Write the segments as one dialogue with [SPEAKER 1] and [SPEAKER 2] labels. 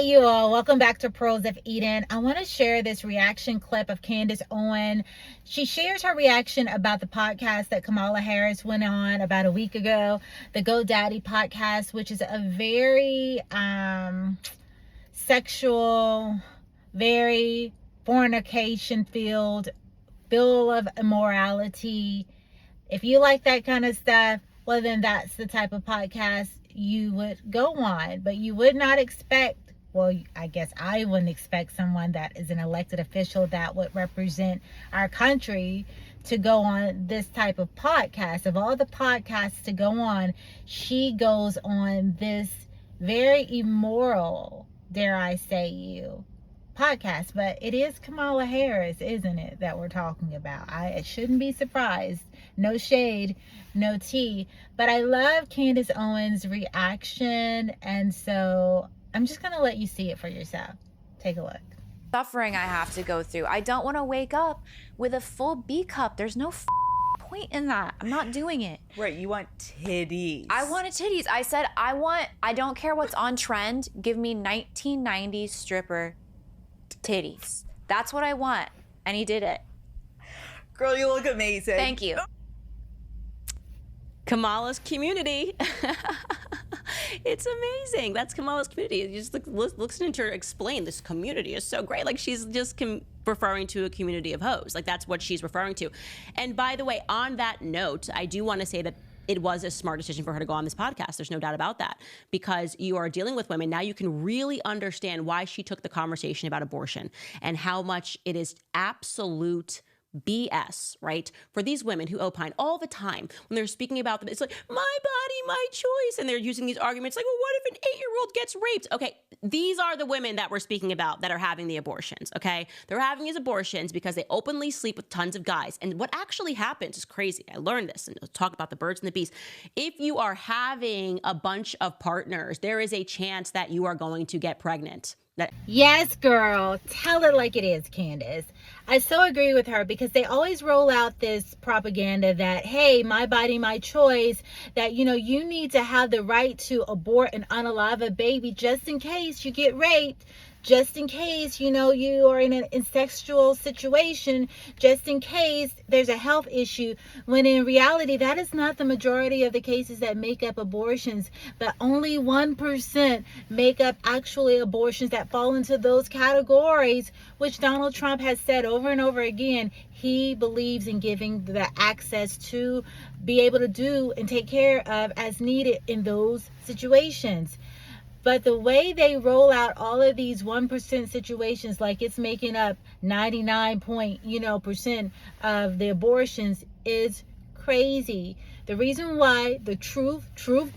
[SPEAKER 1] Hey you all, welcome back to Pearls of Eden. I want to share this reaction clip of Candace Owens. She shares her reaction about the podcast that Kamala Harris went on about a week ago, the GoDaddy podcast, which is a very sexual, very fornication filled bill of immorality. If you like that kind of stuff, well then that's the type of podcast you would go on. But you would not expect, well, I guess I wouldn't expect someone that is an elected official that would represent our country to go on this type of podcast. Of all the podcasts to go on, she goes on this very immoral, dare I say you, podcast. But it is Kamala Harris, isn't it, that we're talking about? I shouldn't be surprised. No shade, no tea. But I love Candace Owens' reaction, and so I'm just going to let you see it for yourself. Take a look.
[SPEAKER 2] Suffering I have to go through. I don't want to wake up with a full B cup. There's no point in that. I'm not doing it.
[SPEAKER 3] Right, you want titties.
[SPEAKER 2] I wanted titties. I said, I don't care what's on trend. Give me 1990s stripper titties. That's what I want. And he did it.
[SPEAKER 3] Girl, you look amazing.
[SPEAKER 2] Thank you.
[SPEAKER 4] Kamala's community. It's amazing. That's Kamala's community. You just listening to her explain this community is so great. Like she's just referring to a community of hoes. Like that's what she's referring to. And by the way, on that note, I do want to say that it was a smart decision for her to go on this podcast. There's no doubt about that, because you are dealing with women. Now you can really understand why she took the conversation about abortion and how much it is absolute BS, right? For these women who opine all the time when they're speaking about them, it's like, my body, my choice. And they're using these arguments like, well, what if an 8-year-old gets raped? Okay, these are the women that we're speaking about that are having the abortions, okay? They're having these abortions because they openly sleep with tons of guys. And what actually happens is crazy. I learned this, and we'll talk about the birds and the bees. If you are having a bunch of partners, there is a chance that you are going to get pregnant.
[SPEAKER 1] Yes, girl. Tell it like it is, Candace. I so agree with her, because they always roll out this propaganda that, hey, my body, my choice, that, you need to have the right to abort and unalive a baby just in case you get raped, just in case, you are in an incestual situation, just in case there's a health issue, when in reality, that is not the majority of the cases that make up abortions, but only 1% make up actually abortions that fall into those categories, which Donald Trump has said over and over again. He believes in giving the access to be able to do and take care of as needed in those situations. But the way they roll out all of these 1% situations, like it's making up 99% of the abortions, is crazy. The reason why the truth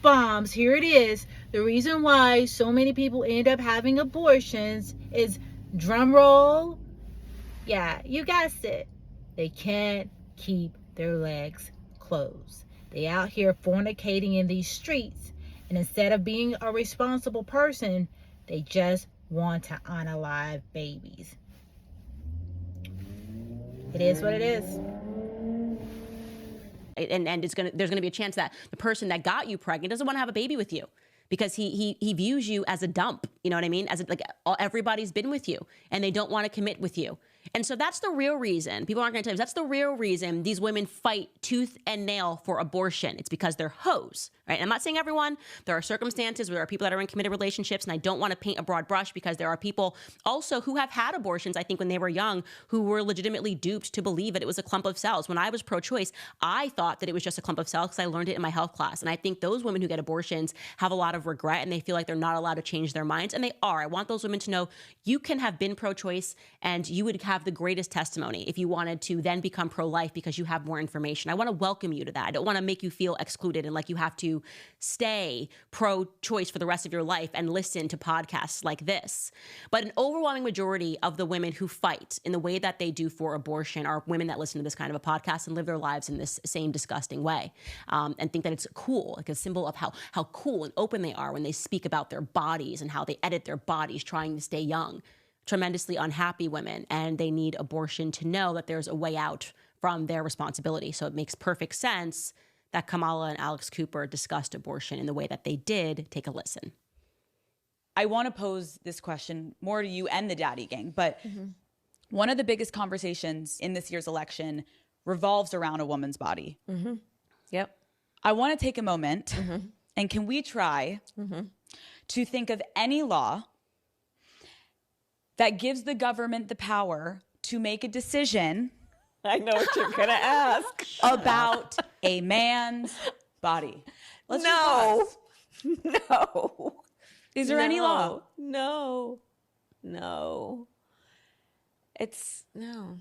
[SPEAKER 1] bombs, here it is, the reason why so many people end up having abortions is, drum roll, yeah, you guessed it, they can't keep their legs closed. They out here fornicating in these streets. And instead of being a responsible person, they just want to unalive babies. It is what it is.
[SPEAKER 4] And there's gonna be a chance that the person that got you pregnant doesn't want to have a baby with you, because he views you as a dump. You know what I mean? As everybody's been with you and they don't want to commit with you. And so that's the real reason. People aren't going to tell you. That's the real reason these women fight tooth and nail for abortion. It's because they're hoes, right? And I'm not saying everyone. There are circumstances where there are people that are in committed relationships, and I don't want to paint a broad brush, because there are people also who have had abortions, I think, when they were young, who were legitimately duped to believe that it was a clump of cells. When I was pro-choice, I thought that it was just a clump of cells because I learned it in my health class. And I think those women who get abortions have a lot of regret, and they feel like they're not allowed to change their minds, and they are. I want those women to know you can have been pro-choice, and you would have the greatest testimony if you wanted to then become pro-life because you have more information. I want to welcome you to that. I don't want to make you feel excluded and like you have to stay pro-choice for the rest of your life and listen to podcasts like this. But an overwhelming majority of the women who fight in the way that they do for abortion are women that listen to this kind of a podcast and live their lives in this same disgusting way, and think that it's cool, like a symbol of how cool and open they are when they speak about their bodies and how they edit their bodies trying to stay young. Tremendously unhappy women, and they need abortion to know that there's a way out from their responsibility. So it makes perfect sense that Kamala and Alex Cooper discussed abortion in the way that they did. Take a listen.
[SPEAKER 3] I want to pose this question more to you and the Daddy Gang, but one of the biggest conversations in this year's election revolves around a woman's body.
[SPEAKER 5] Yep.
[SPEAKER 3] I want to take a moment and can we try to think of any law that gives the government the power to make a decision
[SPEAKER 5] I know what you're going to ask.
[SPEAKER 3] about a man's body. Let's just pause.
[SPEAKER 5] No.
[SPEAKER 3] Is there any law?
[SPEAKER 5] No. It's no.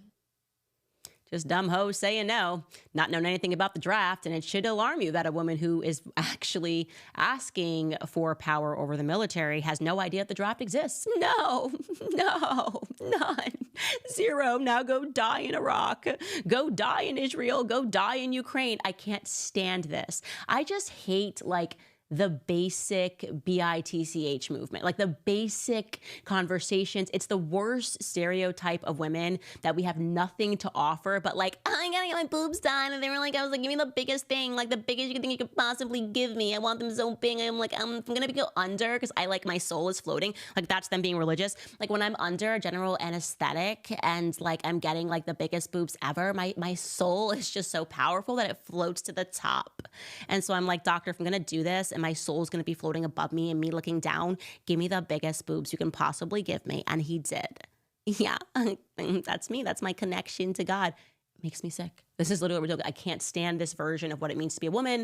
[SPEAKER 4] Just dumb hoes saying no, not knowing anything about the draft. And it should alarm you that a woman who is actually asking for power over the military has no idea that the draft exists. No, none. Zero. Now go die in Iraq. Go die in Israel. Go die in Ukraine. I can't stand this. I just hate the basic BITCH movement, like the basic conversations. It's the worst stereotype of women that we have nothing to offer, but I gotta get my boobs done. And they were I was give me the biggest thing, the biggest you think you could possibly give me. I want them so big. I'm I'm gonna go under because I my soul is floating. That's them being religious. When I'm under a general anesthetic and I'm getting the biggest boobs ever, my soul is just so powerful that it floats to the top. And so I'm doctor, if I'm gonna do this, and my soul is going to be floating above me and me looking down, give me the biggest boobs you can possibly give me. And he did. Yeah, that's me. That's my connection to God. It makes me sick. This is literally what we're doing. I can't stand this version of what it means to be a woman.